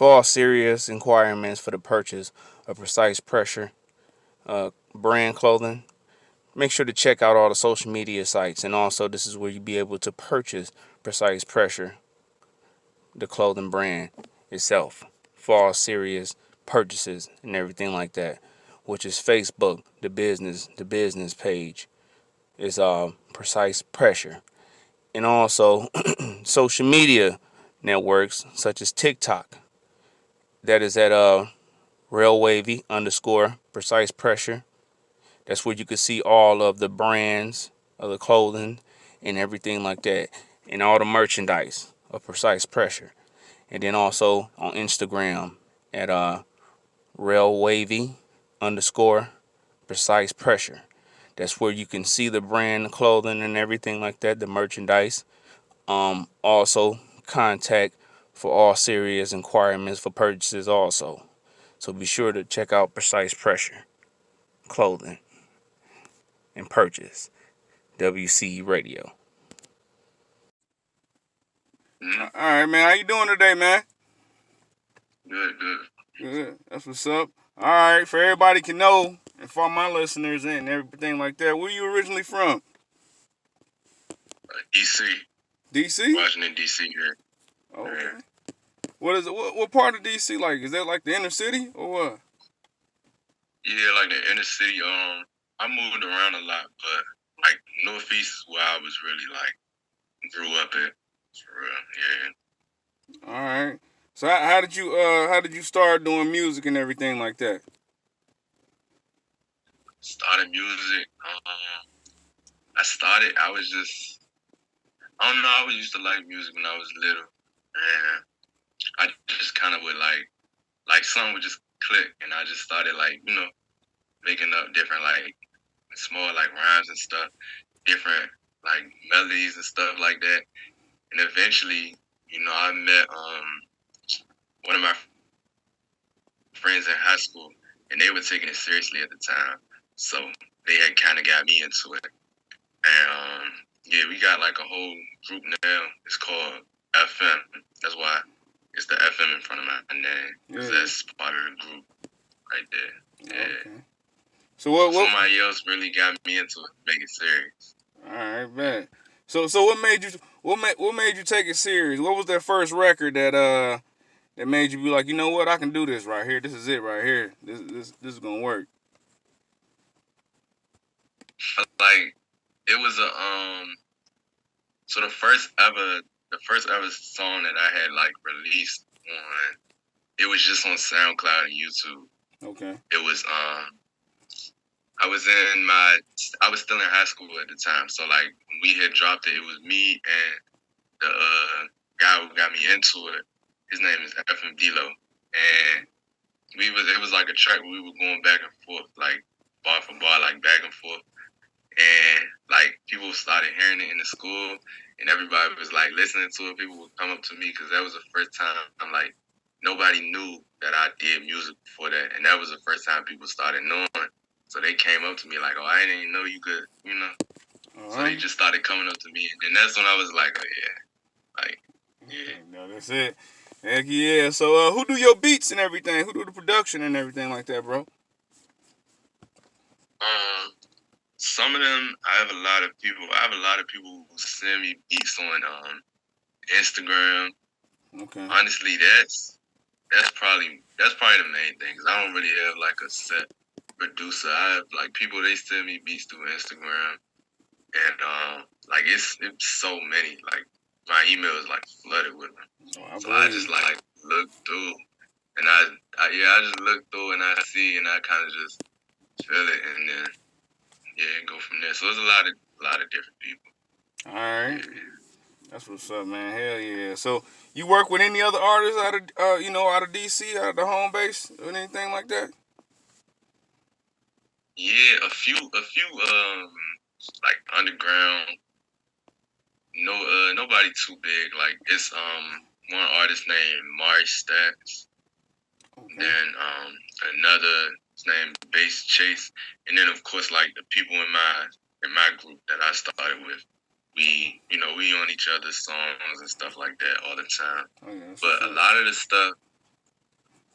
For all serious inquiries for the purchase of Precise Pressure brand clothing, make sure to check out all the social media sites. And also, this is where you'll be able to purchase Precise Pressure, the clothing brand itself, for all serious purchases and everything like that. Which is Facebook, the business page is Precise Pressure, and also social media networks such as TikTok. That is at Real Wavy underscore Precise Pressure. That's where you can see all of the brands of the clothing and everything like that, and all the merchandise of Precise Pressure. And then also on Instagram at Real Wavy underscore Precise Pressure. That's where you can see the brand, the clothing, and everything like that, the merchandise. Also contact for all serious inquiries for purchases also. So be sure to check out Precise Pressure clothing and purchase. WC Radio. All right, man. How you doing today, man? Good, good. Good. That's what's up. All right, for everybody can know, and for my listeners and everything like that, where you originally from? DC, DC? Washington DC here. Okay. What is it? What part of DC like? Is that like the inner city or what? Yeah, like the inner city. I moved around a lot, but like Northeast is where I was really like grew up at. For real, yeah. All right. So how did you start doing music and everything like that? Started music. I was just, I don't know. I always used to like music when I was little, and I just kind of would like something would just click, and I just started like making up different like small like rhymes and stuff, different like melodies and stuff like that. And eventually, I met one of my friends in high school, and they were taking it seriously at the time. So they had kind of got me into it. And yeah, we got like a whole group now. It's called FM. That's why it's the FM in front of my name, because that's part of the group right there. Yeah. Okay. So what somebody else really got me into it, make it serious. All right, man. So what made you take it serious? What was that first record that made you be like, you know what, I can do this right here. This is it right here. This is gonna work. Like it was so the first ever song that I had like released on, it was just on SoundCloud and YouTube. Okay. It was I was still in high school at the time, so like when we had dropped it, it was me and the guy who got me into it. His name is FM Dilo, and it was like a track where we were going back and forth, like bar for bar, like back and forth, and like people started hearing it in the school, and everybody was like listening to it. People would come up to me because that was the first time like nobody knew that I did music before that, and that was the first time people started knowing. So they came up to me like, "Oh, I didn't even know you could," So they just started coming up to me, and that's when I was like, "Oh yeah, like yeah." No, that's it. Heck yeah. So who do your beats and everything? Who do the production and everything like that, bro? Some of them I have a lot of people. I have a lot of people who send me beats on Instagram. Okay. Honestly, that's probably the main thing. Cause I don't really have like a set producer. I have like people, they send me beats through Instagram, and like it's so many. Like my email is like flooded with them. So I just like look through, and I just look through and I see and I kind of just feel it, and then go from there. So there's a lot of different people. All right. Yeah. That's what's up, man. Hell yeah. So you work with any other artists out of out of DC, out of the home base, or anything like that? Yeah, a few like underground. No, nobody too big. Like it's one artist named Mari Stacks. Okay. Then another named Bass Chase, and then of course like the people in my group that I started with. We we on each other's songs and stuff like that all the time. Oh, yeah, but a lot of the stuff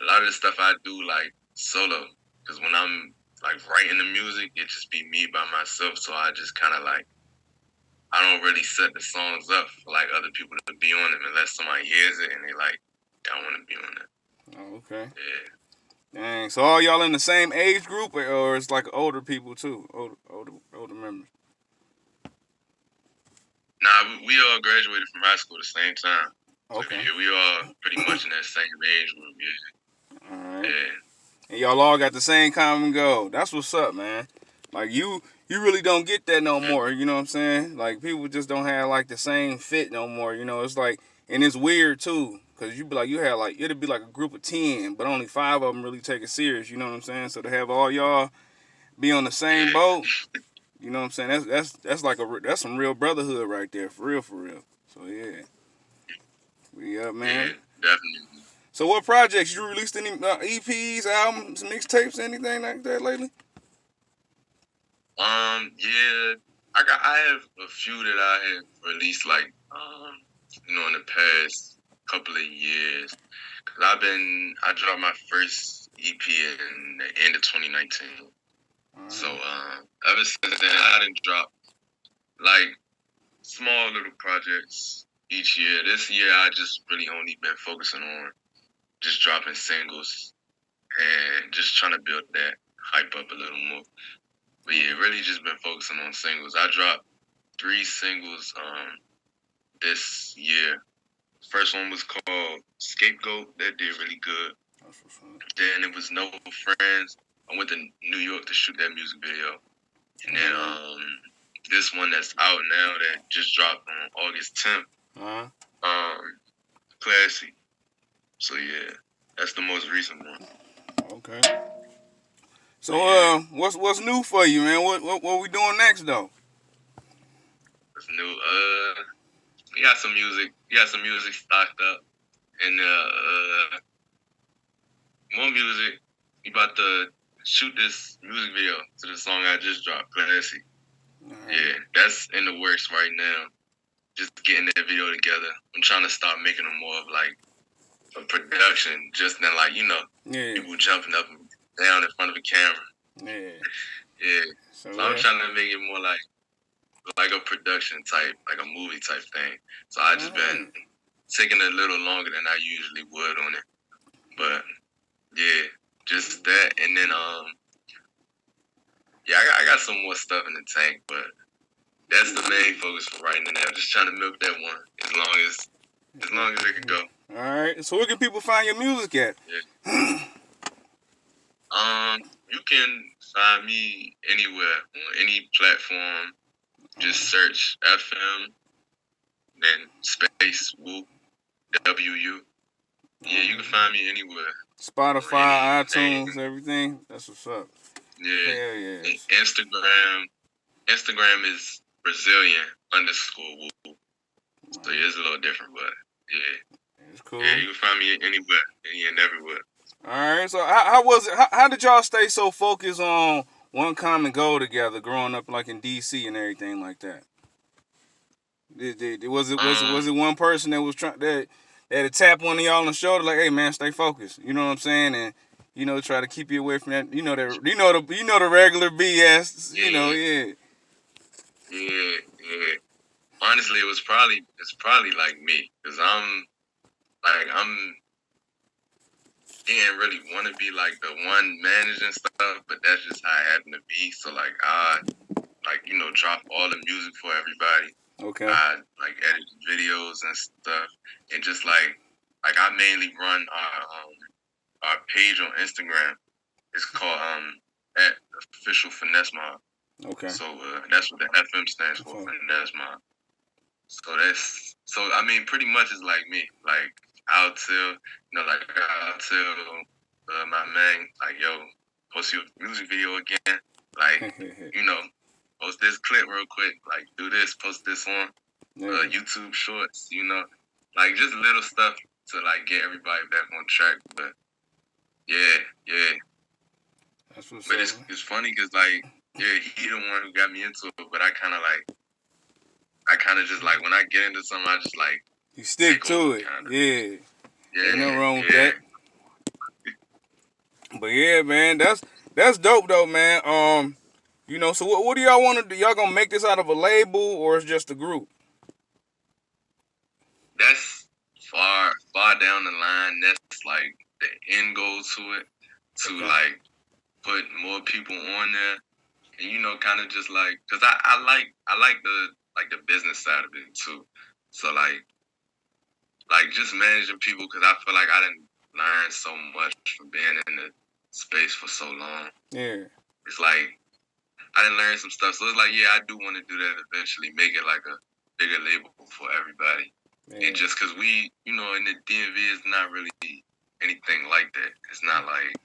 a lot of the stuff I do like solo, because when I'm like writing the music, it just be me by myself. So I just kind of like I don't really set the songs up for like other people to be on them unless somebody hears it and they like I want to be on it. Oh, okay. Yeah. Dang. So all y'all in the same age group, or it's like older people too, older members. Nah, we all graduated from high school at the same time. So Okay. yeah, we all pretty much in that same age group. Yeah. All right. Yeah. And y'all all got the same common goal. That's what's up, man. Like you really don't get that no more. You know what I'm saying? Like people just don't have like the same fit no more. You know, it's like, and it's weird too, cause you be like you had like it'd be like a group of 10, but only 5 of them really take it serious. You know what I'm saying? So to have all y'all be on the same boat, you know what I'm saying? That's like that's some real brotherhood right there, for real, for real. So yeah, Yeah, man. definitely. So what projects you released? Any EPs, albums, mixtapes, anything like that lately? Yeah, I have a few that I have released like in the past couple of years. Cause I dropped my first EP in the end of 2019. So ever since then I didn't drop like small little projects each year. This year I just really only been focusing on just dropping singles and just trying to build that hype up a little more. But yeah, really just been focusing on singles. I dropped 3 singles this year. First one was called Scapegoat. That did really good. Then it was No Friends. I went to New York to shoot that music video. And then this one that's out now that just dropped on August 10th. Classy. So yeah, that's the most recent one. Okay. So what's new for you, man? What we doing next though? What's new? We got some music. We got some music stocked up, and more music. We about to shoot this music video to the song I just dropped, Classy. Right. Yeah, that's in the works right now. Just getting that video together. I'm trying to start making them more of like a production, just than like people jumping up and down in front of a camera. Yeah. Yeah. So I'm trying to make it more like a production type, like a movie type thing. So I just been taking a little longer than I usually would on it. But yeah, just that, and then I got some more stuff in the tank, but that's the main focus for right now. Just trying to milk that one as long as it can go. All right. So where can people find your music at? Yeah. You can find me anywhere on any platform. Just search FM, then space Woo, WU. Yeah, you can find me anywhere. Spotify, iTunes, everything. That's what's up. Yeah. Hell yeah. Instagram is Brazilian_Woo. So yeah, it's a little different, but yeah. It's cool. Yeah, you can find me anywhere, and everywhere. All right. So how was it? How did y'all stay so focused on one common goal together, growing up like in DC and everything like that? Was it one person that was trying that had to tap one of y'all on the shoulder like, hey man, stay focused. You know what I'm saying? And try to keep you away from that. You know the regular BS. Yeah. Yeah. Honestly, it's probably like me, because I'm didn't really want to be like the one managing stuff, but that's just how it happened to be. So like I drop all the music for everybody. Okay. I edit videos and stuff, and just like I mainly run our page on Instagram. It's called at Official Finesse Mob. Okay. So that's what the FM stands for, Finesse Mob. So pretty much it's like me. Like I'll tell my man, like, yo, post your music video again. Like, post this clip real quick. Like, do this, post this on YouTube Shorts. Like just little stuff to like get everybody back on track. But yeah. That's what's but up. It's funny because like he the one who got me into it, but I kind of just like when I get into something, I just like you stick to it. Kinda. Yeah. Yeah. Ain't nothing wrong with that. But yeah, man, that's dope though, man. So what do y'all want to do? Y'all gonna make this out of a label or it's just a group? That's far down the line. That's like the end goal to it, to Okay. like put more people on there, and kind of just like, cause I like the business side of it too. So like just managing people, cause I feel like I didn't learn so much from being in the space for so long. Yeah. It's like I didn't learn some stuff, so it's like, yeah, I do want to do that eventually, make it like a bigger label for everybody. Yeah. And just because we, in the DMV, is not really anything like that. It's not like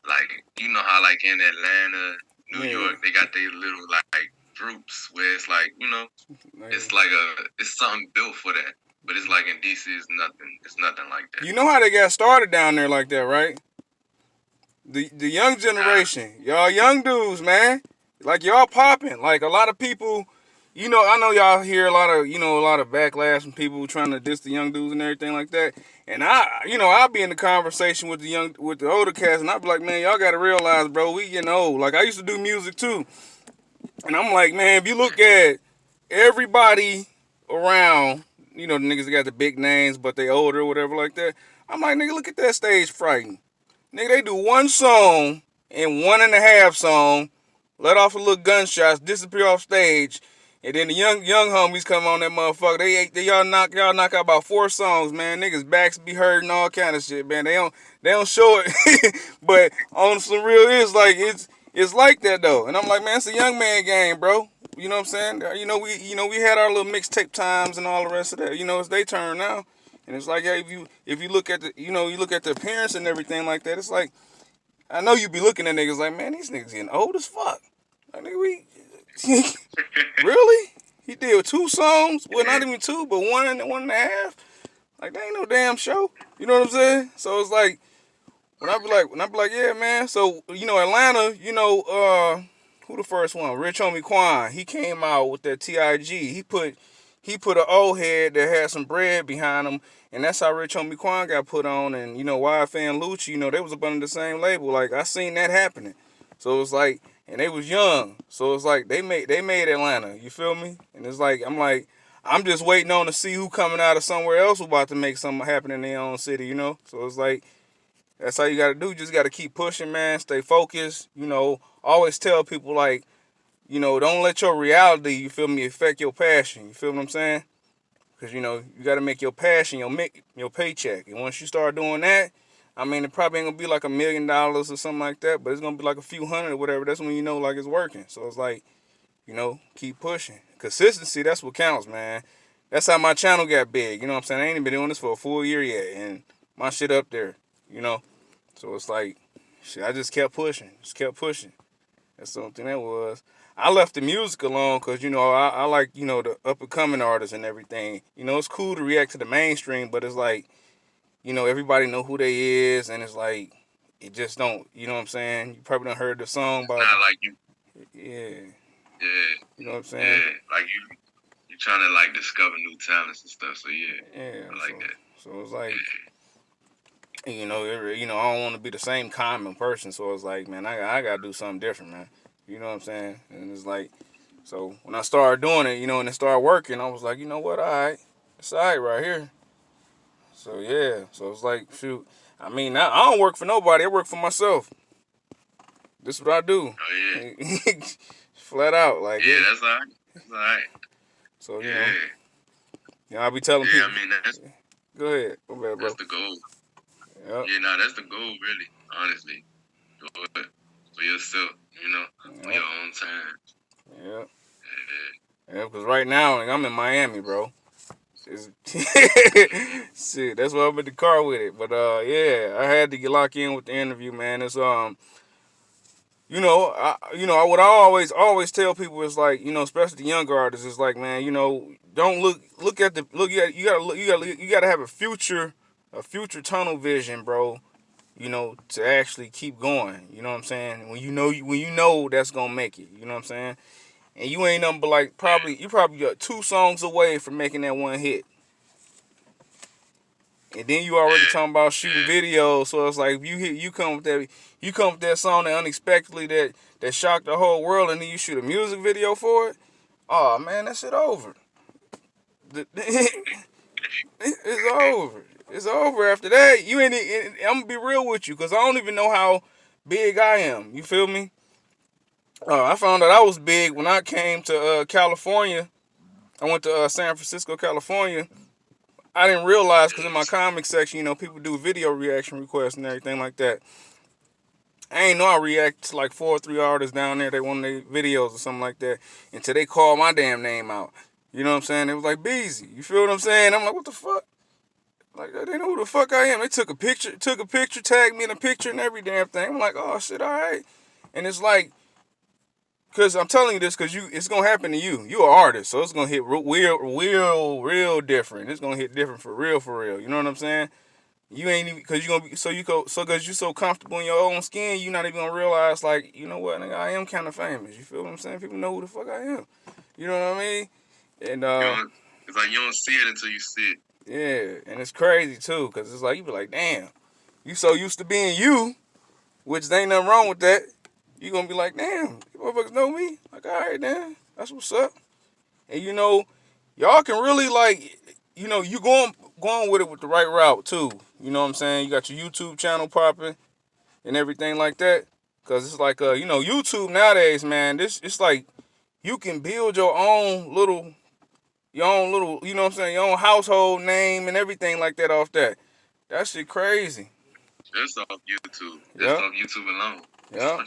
how like in Atlanta, New Yeah. York, they got their little like groups where it's like, it's like it's something built for that. But it's like in DC, it's nothing. It's nothing like that. You know how they got started down there like that, right? The young generation, y'all young dudes, man, like y'all popping. Like a lot of people, I know y'all hear a lot of backlash from people trying to diss the young dudes and everything like that. And I'll be in the conversation with the older cats, and I'll be like, man, y'all got to realize, bro, we getting old. Like I used to do music too, and I'm like, man, if you look at everybody around, the niggas that got the big names, but they older or whatever like that. I'm like, nigga, look at that stage frightened. Nigga, they do one song and 1.5 song, let off a little gunshots, disappear off stage, and then the young homies come on that motherfucker. Y'all knock out about 4 songs, man. Niggas backs be hurting, all kind of shit, man. They don't show it, but on some real, it's like that though. And I'm like, man, it's a young man game, bro. You know what I'm saying? We had our little mixtape times and all the rest of that. It's their turn now. And it's like, yeah, if you look at the appearance and everything like that, it's like, I know you be looking at niggas like, man, these niggas getting old as fuck. Like, nigga, really? He did 2 songs? Well, not even 2, but 1.5. Like, that ain't no damn show. You know what I'm saying? So it's like, when I be like, yeah, man. So, Atlanta, who the first one? Rich Homie Quan. He came out with that TIG. He put an old head that had some bread behind him, and that's how Rich Homie Quan got put on. And YFA and Lucci, they was up under the same label. Like I seen that happening. So it's like, and they was young. So it's like they made Atlanta. You feel me? And it's like I'm just waiting on to see who coming out of somewhere else who about to make something happen in their own city. So it's like that's all you gotta do. You just gotta keep pushing, man. Stay focused. Always tell people like, don't let your reality, you feel me, affect your passion. You feel what I'm saying? Because, you got to make your passion your paycheck. And once you start doing that, it probably ain't going to be like $1 million or something like that, but it's going to be like a few hundred or whatever. That's when like it's working. So it's like, keep pushing. Consistency, that's what counts, man. That's how my channel got big. You know what I'm saying? I ain't even been doing this for a full year yet, and my shit up there, So it's like, shit, I just kept pushing. That's something that was. I left the music alone because, I like, the up-and-coming artists and everything. It's cool to react to the mainstream, but it's like, everybody know who they is, and it's like, it just don't, you know what I'm saying? You probably done heard the song about... Not like you. Yeah. Yeah. You know what I'm saying? Yeah, like you trying to, like, discover new talents and stuff, so yeah. Yeah. I like that. So it's like... I don't want to be the same common person, so it's like, man, I got to do something different, man. You know what I'm saying? And it's like, so when I started doing it, and it started working, I was like, you know what, all right, it's all right right here. So yeah, so it's like, shoot, I don't work for nobody, I work for myself. This is what I do. Oh yeah. Flat out, like. Yeah, that's all right. That's all right. So, I'll be telling people. Yeah, that's... Go ahead. Go ahead, bro. That's the goal. Yep. Yeah, no, that's the goal, really, honestly. Do it for yourself, on your own time. Yeah. Yeah, because right now, I'm in Miami, bro. Shit, that's why I'm in the car with it. But, yeah, I had to lock in with the interview, man. It's, what I always tell people is like, especially the younger artists, is like, man, don't look at you gotta have a future tunnel vision, bro, to actually keep going. You know what I'm saying? When you know that's gonna make it, you know what I'm saying? And you ain't nothing but like you probably got 2 songs away from making that one hit. And then you already talking about shooting videos, so it's like if you come with that song that unexpectedly that shocked the whole world, and then you shoot a music video for it. Oh man, that shit over. It's over. It's over after that. You ain't. I'm gonna be real with you, cause I don't even know how big I am. You feel me? I found out I was big when I came to California. I went to San Francisco, California. I didn't realize because in my comic section, you know, people do video reaction requests and everything like that. I ain't know I react to like 4 or 3 artists down there. They wanted their videos or something like that until they called my damn name out. You know what I'm saying? It was like Beezy. You feel what I'm saying? I'm like, what the fuck? Like, they know who the fuck I am. They took a picture, tagged me in a picture and every damn thing. I'm like, oh shit, all right. And it's like, cause I'm telling you this, cause it's gonna happen to you. You an artist, so it's gonna hit real different. It's gonna hit different for real. You know what I'm saying? You ain't even, cause you gonna be cause you so comfortable in your own skin, you not even gonna realize, like, you know what, nigga, I am kind of famous. You feel what I'm saying? People know who the fuck I am. You know what I mean? And it's like you don't see it until you see it. yeah, and it's crazy too, cause it's like you be like, damn, you so used to being you, which there ain't nothing wrong with that. You gonna be like, damn, you motherfuckers know me. Like, all right, man, that's what's up. And you know, y'all can really, like, you know, you going with it with the right route too. You know what I'm saying? You got your YouTube channel popping and everything like that. Cause it's like, you know, YouTube nowadays, man, it's like you can build your own little, you know what I'm saying, your own household name and everything like that off that. That shit crazy. Just off YouTube. Just Yeah. off YouTube alone. Yeah.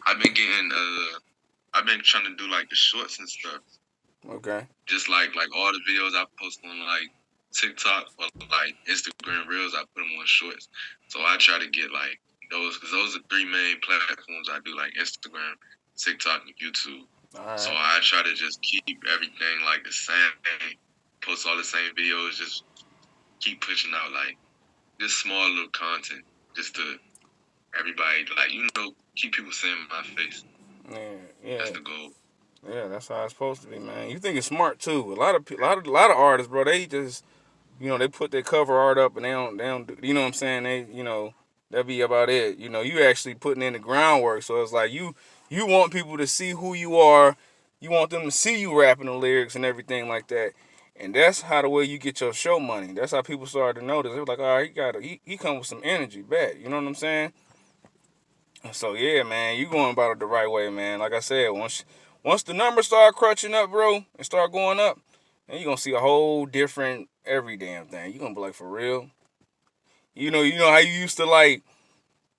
I've been trying to do like the shorts and stuff. Okay. Just like all the videos I post on like TikTok or like Instagram Reels, I put them on shorts. So I try to get like those, because those are 3 main platforms I do, like Instagram, TikTok, and YouTube. All right. So I try to just keep everything like the same, post all the same videos, just keep pushing out like this small little content, just to everybody, like, you know, keep people seeing my face. Yeah. That's the goal. Yeah, that's how it's supposed to be, man. You think it's smart too. A lot of artists, bro, they just, you know, they put their cover art up and they don't do, you know what I'm saying? They, you know, that be about it. You know, you actually putting in the groundwork. So it's like you want people to see who you are. You want them to see you rapping the lyrics and everything like that. And that's how the way you get your show money. That's how people started to notice. They were like, all right, he come with some energy, bet. You know what I'm saying? So yeah, man, you going about it the right way, man. Like I said, once the numbers start crunching up, bro, and start going up, then you're gonna see a whole different every damn thing. You're gonna be like, for real. You know how you used to like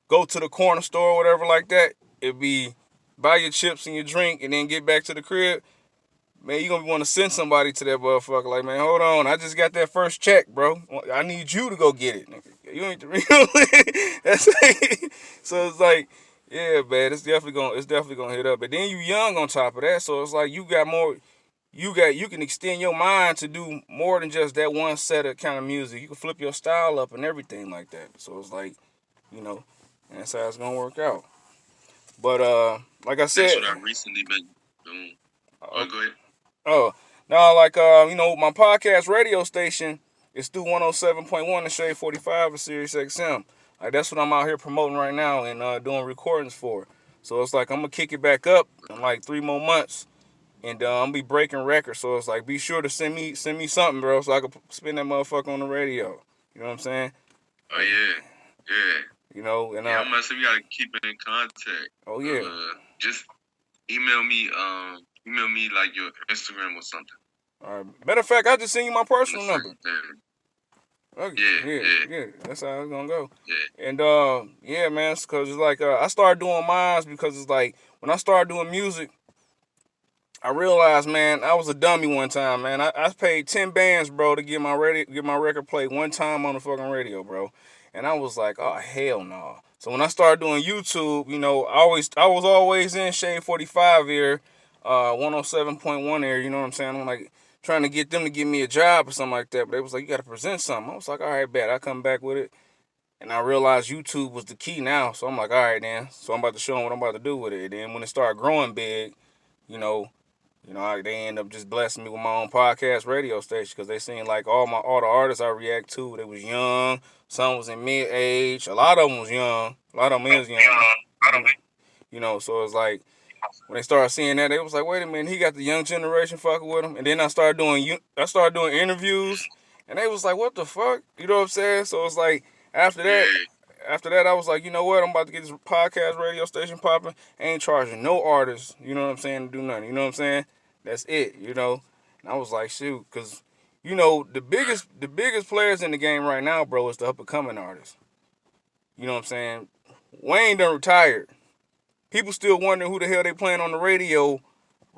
go to the corner store or whatever like that? It'd be buy your chips and your drink and then get back to the crib. Man, you're gonna want to send somebody to that motherfucker. Like, man, hold on, I just got that first check, bro. I need you to go get it. You ain't the real. That's so it's like, yeah, man, it's definitely gonna hit up. But then you young on top of that, so it's like you got more. You can extend your mind to do more than just that one set of kind of music. You can flip your style up and everything like that. So it's like, you know, and that's how it's gonna work out. But like I said, That's what I've recently been doing. Oh, go ahead. Oh, no, like, you know, my podcast radio station is through 107.1 and Shade 45 of Sirius XM. Like, that's what I'm out here promoting right now and doing recordings for. So it's like I'm going to kick it back up in like 3 more months. And I'm going to be breaking records. So it's like, be sure to send me something, bro, so I can spin that motherfucker on the radio. You know what I'm saying? Oh, yeah. Yeah. You know, and yeah, I'm gonna say we gotta keep in contact. Oh yeah. Just email me like your Instagram or something. All right. Matter of fact, I just send you my personal number. Okay. Yeah. That's how it's gonna go. Yeah. And yeah, man, cause it's like I started doing mines because it's like when I started doing music, I realized, man, I was a dummy one time, man. I paid 10 bands, bro, to get my record played one time on the fucking radio, bro. And I was like, oh hell no. So when I started doing YouTube, you know, I was always in Shade 45 here, 107.1 here, you know what I'm saying? I'm like trying to get them to give me a job or something like that. But they was like, you gotta present something. I was like, all right, bet. I come back with it. And I realized YouTube was the key now. So I'm like, all right, then. So I'm about to show them what I'm about to do with it. And then when it started growing big, you know, You know, they end up just blessing me with my own podcast radio station because they seem like all the artists I react to, they was young. Some was in mid age. A lot of them was young. A lot of them is young. You know, so it's like when they started seeing that, they was like, wait a minute, he got the young generation fucking with him. And then I started doing interviews, and they was like, what the fuck? You know what I'm saying? So it's like after that. Yeah. After that, I was like, you know what? I'm about to get this podcast radio station popping. Ain't charging no artists, you know what I'm saying, to do nothing. You know what I'm saying? That's it, you know? And I was like, shoot, because, you know, the biggest players in the game right now, bro, is the up-and-coming artists. You know what I'm saying? Wayne done retired. People still wondering who the hell they playing on the radio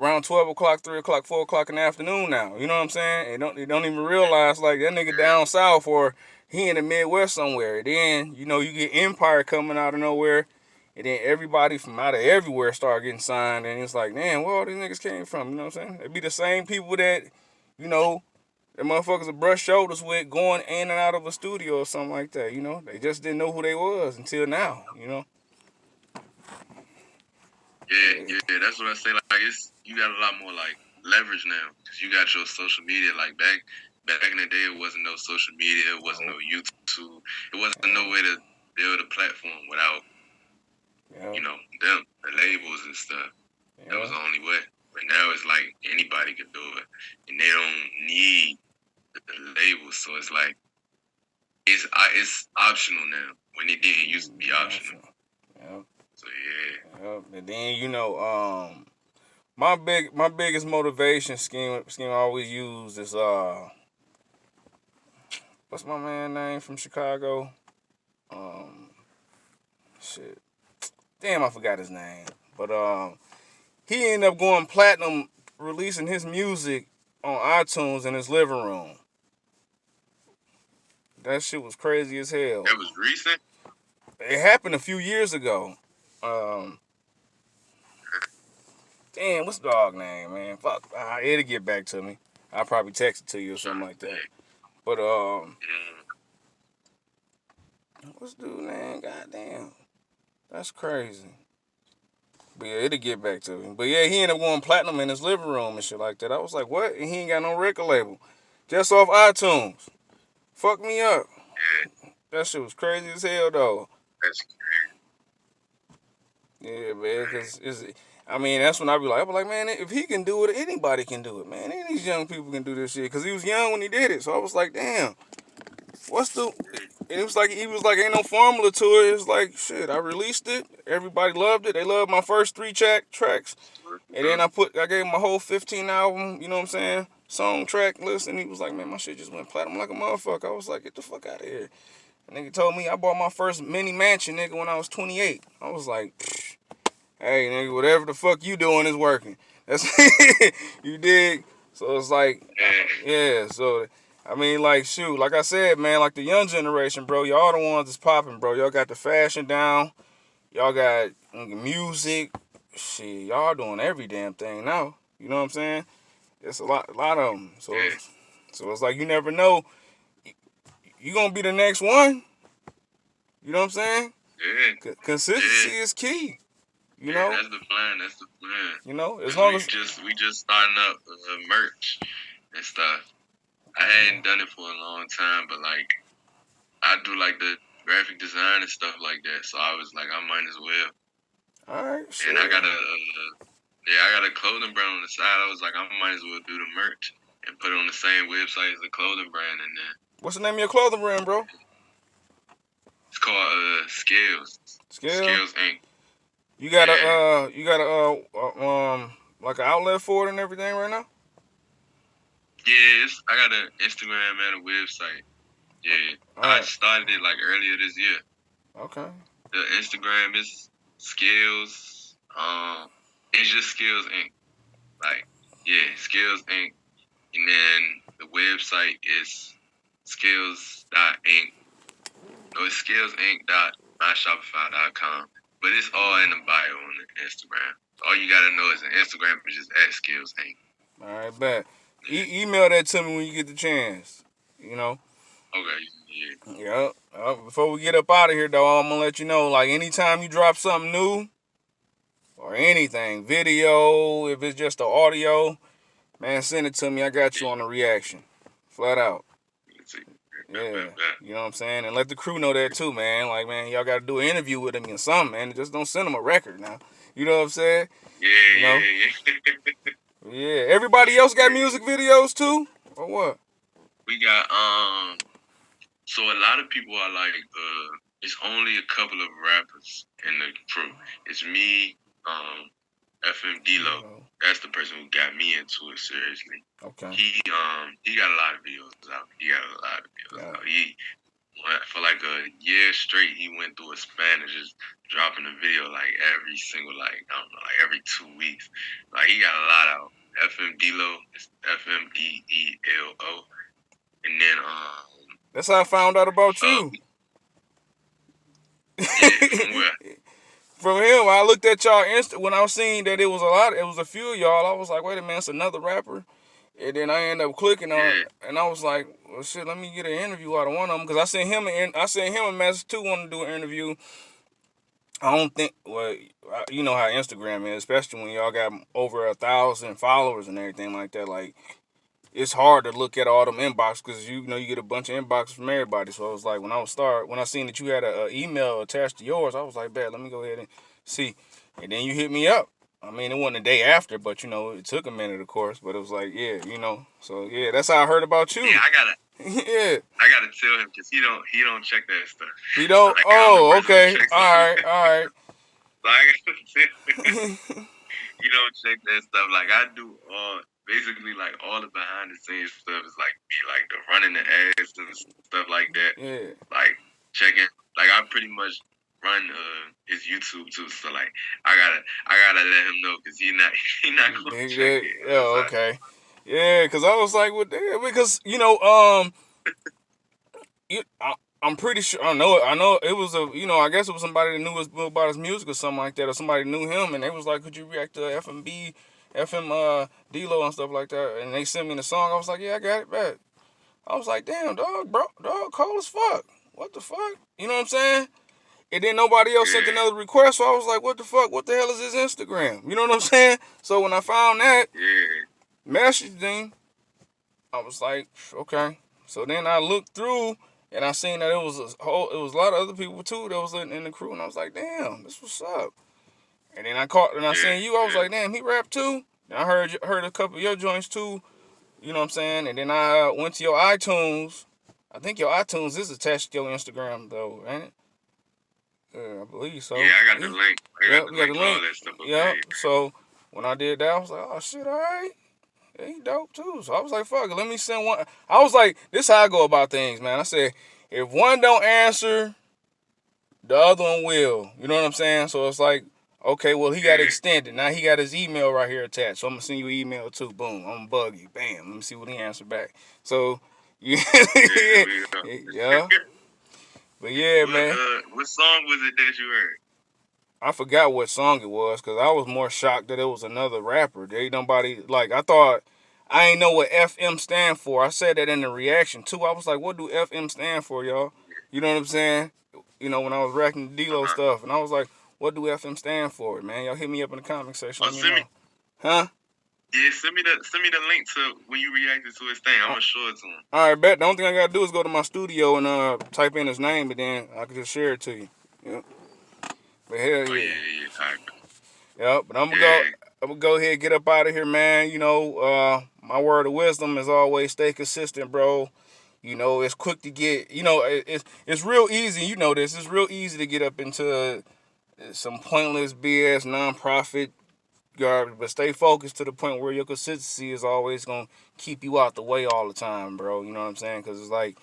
around 12 o'clock, 3 o'clock, 4 o'clock in the afternoon now. You know what I'm saying? They don't even realize, like, that nigga down south or he in the Midwest somewhere. Then, you know, you get Empire coming out of nowhere. And then everybody from out of everywhere start getting signed. And it's like, damn, where all these niggas came from? You know what I'm saying? It be the same people that, you know, the motherfuckers that brush shoulders with going in and out of a studio or something like that. You know? They just didn't know who they was until now, you know? Yeah, that's what I say. Like, you got a lot more like leverage now because you got your social media. Like back in the day, it wasn't no social media, it wasn't no YouTube, it wasn't no way to build a platform without you know them, the labels and stuff. That was the only way. But now it's like anybody can do it, and they don't need the labels. So it's like it's optional now when it didn't used to be optional. Yeah. So yeah. Yep. And then, you know, my biggest motivation scheme I always use is what's my man name from Chicago? Shit. Damn, I forgot his name. But he ended up going platinum releasing his music on iTunes in his living room. That shit was crazy as hell. That was recent? It happened a few years ago. Damn, what's the dog name, man? Fuck, it'll get back to me. I'll probably text it to you or something like that. But what's the dude name? Goddamn, that's crazy. But yeah, it'll get back to me. But yeah, he ended up going platinum in his living room and shit like that. I was like, what? And he ain't got no record label, just off iTunes. Fuck me up. That shit was crazy as hell though. That's Yeah, man, because I mean, that's when I be like, man, if he can do it, anybody can do it, man. Any of these young people can do this shit. Because he was young when he did it. So I was like, damn, and it was like, ain't no formula to it. It was like, shit, I released it. Everybody loved it. They loved my first 3 tracks. And then I gave him my whole 15 album, you know what I'm saying, song track list. And he was like, man, my shit just went platinum like a motherfucker. I was like, get the fuck out of here. And nigga told me I bought my first mini mansion, nigga, when I was 28. I was like, hey, nigga, whatever the fuck you doing is working. That's you dig? So it's like, yeah. So I mean, like, shoot, like I said, man, like the young generation, bro, y'all the ones that's popping, bro. Y'all got the fashion down. Y'all got music. Shit, y'all doing every damn thing now. You know what I'm saying? It's a lot of them. So it's like you never know. You gonna be the next one. You know what I'm saying? Yeah. Consistency is key. You know? That's the plan. You know, as long as we just starting up merch and stuff. I hadn't done it for a long time, but like I do like the graphic design and stuff like that. So I was like, I might as well. All right. Sure. And I got a clothing brand on the side. I was like, I might as well do the merch and put it on the same website as the clothing brand. And then what's the name of your clothing brand, bro? It's called Scales. Scales Inc. You got like an outlet for it and everything right now? Yeah, I got an Instagram and a website. Yeah, I started it like earlier this year. Okay. The Instagram is Scales. It's just Scales Inc. Like, yeah, Scales Inc. And then the website is scales.inc. No, it's scalesinc.myshopify.com. But it's all in the bio on the Instagram. All you gotta know is the Instagram is just at Scales Inc. All right, bet. Email that to me when you get the chance. You know. Okay. Yeah. Before we get up out of here, though, I'm gonna let you know. Like anytime you drop something new, or anything, video, if it's just the audio, man, send it to me. I got you on the reaction, flat out. Yeah, you know what I'm saying? And let the crew know that too, man. Like, man, y'all got to do an interview with him and something, man. Just don't send him a record now. You know what I'm saying? You know? Yeah. Everybody else got music videos too, or what? We got so a lot of people are like it's only a couple of rappers in the crew. It's me, FM D-Lo. That's the person who got me into it seriously. Okay. He got a lot of videos out. He for like a year straight, he went through a span of just dropping a video like every single, like, I don't know, like every 2 weeks. Like, he got a lot out. FM D-Lo, it's FMDELO. And then that's how I found out about you. Yeah, from where? From him, I looked at y'all when I was seeing that it was a few of y'all. I was like, wait a minute, it's another rapper. And then I ended up clicking on it, and I was like, well, shit, let me get an interview out of one of them, because I sent him a message too, wanting to do an interview. I don't think, well, you know how Instagram is, especially when y'all got over 1,000 followers and everything like that. Like, it's hard to look at all them inboxes, because you get a bunch of inboxes from everybody. So I was like, when I seen that you had an email attached to yours, I was like, bet, let me go ahead and see. And then you hit me up. I mean, it wasn't the day after, but it took a minute, of course. But it was like, yeah, So yeah, that's how I heard about you. Yeah, I gotta tell him, because he don't check that stuff. He don't. Like, oh, okay. All right. Like, he don't check that stuff. Like, I do basically like all the behind the scenes stuff is like me, like the running the ads and stuff like that. Yeah. Like checking. Like, I pretty much run his YouTube too, so like I gotta let him know, because he not gonna check it. Oh, okay. Yeah, because I was like, what? Because I'm pretty sure I know it was I guess it was somebody that knew about his music or something like that, or somebody knew him, and they was like, could you react to FM D-Lo and stuff like that, and they sent me the song. I was like, yeah, I got it back. I was like, damn, dog, cold as fuck. What the fuck? You know what I'm saying? And then nobody else sent another request, so I was like, what the fuck? What the hell is his Instagram? You know what I'm saying? So when I found that message thing, I was like, okay. So then I looked through, and I seen that it was a lot of other people too that was in the crew, and I was like, damn, this what's up. And then I seen you, I was like, damn, he rap too? And I heard a couple of your joints too, you know what I'm saying? And then I went to your iTunes. I think your iTunes is attached to your Instagram though, ain't it? Yeah, I believe so. Yeah, I got the link. We got the link. All that stuff. Yeah. So when I did that, I was like, oh shit, all right. Yeah, he dope too. So I was like, fuck it, let me send one. I was like, this is how I go about things, man. I said, if one don't answer, the other one will. You know what I'm saying? So it's like, okay, well, he got extended. Now he got his email right here attached. So I'm gonna send you an email too. Boom. I'm gonna bug you. Bam. Let me see what he answered back. So yeah. But yeah, man. What song was it that you heard? I forgot what song it was, because I was more shocked that it was another rapper. There ain't nobody, like, I ain't know what FM stand for. I said that in the reaction too. I was like, what do FM stand for, y'all? You know what I'm saying? When I was reacting to D-Lo stuff, and I was like, what do FM stand for, man? Y'all hit me up in the comment section. Huh? Yeah, send me the link to when you reacted to his thing. I'm gonna show it to him. All right, bet. The only thing I gotta do is go to my studio and type in his name, and then I can just share it to you. Yep. But hell yeah. Yeah. All right. Yep. But I'm gonna go ahead and get up out of here, man. My word of wisdom is always stay consistent, bro. It's quick to get. It's real easy. You know this. It's real easy to get up into some pointless BS nonprofit garbage, but stay focused to the point where your consistency is always gonna keep you out the way all the time, bro. You know what I'm saying? Because it's like,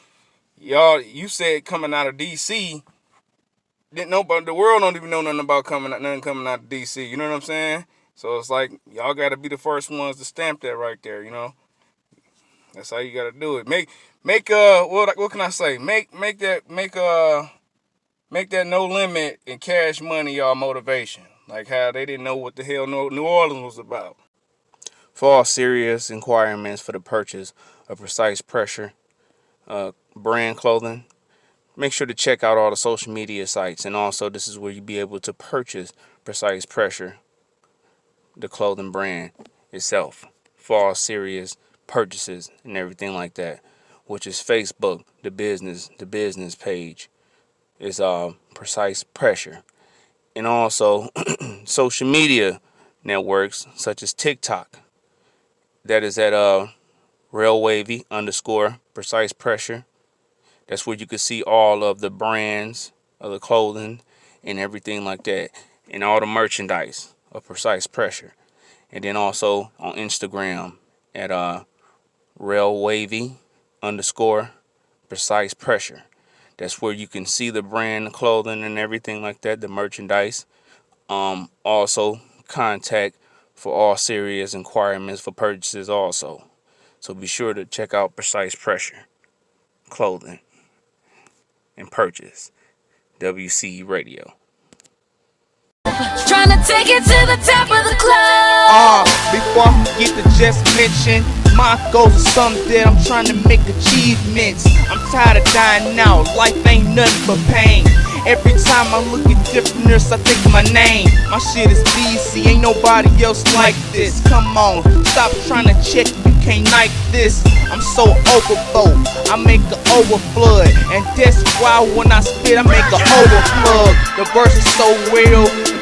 y'all, you said coming out of DC, didn't nobody, the world don't even know nothing about nothing coming out of DC. You know what I'm saying? So it's like, y'all got to be the first ones to stamp that right there. That's how you got to do it. Make what can I say? Make that no limit and cash money y'all motivation. Like how they didn't know what the hell New Orleans was about. For all serious inquiries for the purchase of Precise Pressure brand clothing, make sure to check out all the social media sites. And also, this is where you'll be able to purchase Precise Pressure the clothing brand itself for all serious purchases and everything like that, which is Facebook, the business page is Precise Pressure, and also social media networks such as TikTok. That is at @RailWavy_Precise Pressure. That's where you can see all of the brands of the clothing and everything like that, and all the merchandise of Precise Pressure. And then also on Instagram at RailWavy_Precise Pressure. That's where you can see the brand, the clothing, and everything like that, the merchandise. Also contact for all serious inquiries for purchases also. So be sure to check out Precise Pressure Clothing and purchase. WC Radio. Trying to take it to the top of the club. Before I forget to just mention, my goals are something that I'm trying to make achievements. I'm tired of dying out, life ain't nothing but pain. Every time I look at different nurse, I think of my name. My shit is BC, ain't nobody else like this. Come on, stop trying to check, you can't like this. I'm so overflow, I make an overflood, and that's why when I spit, I make an overflow. The verse is so real.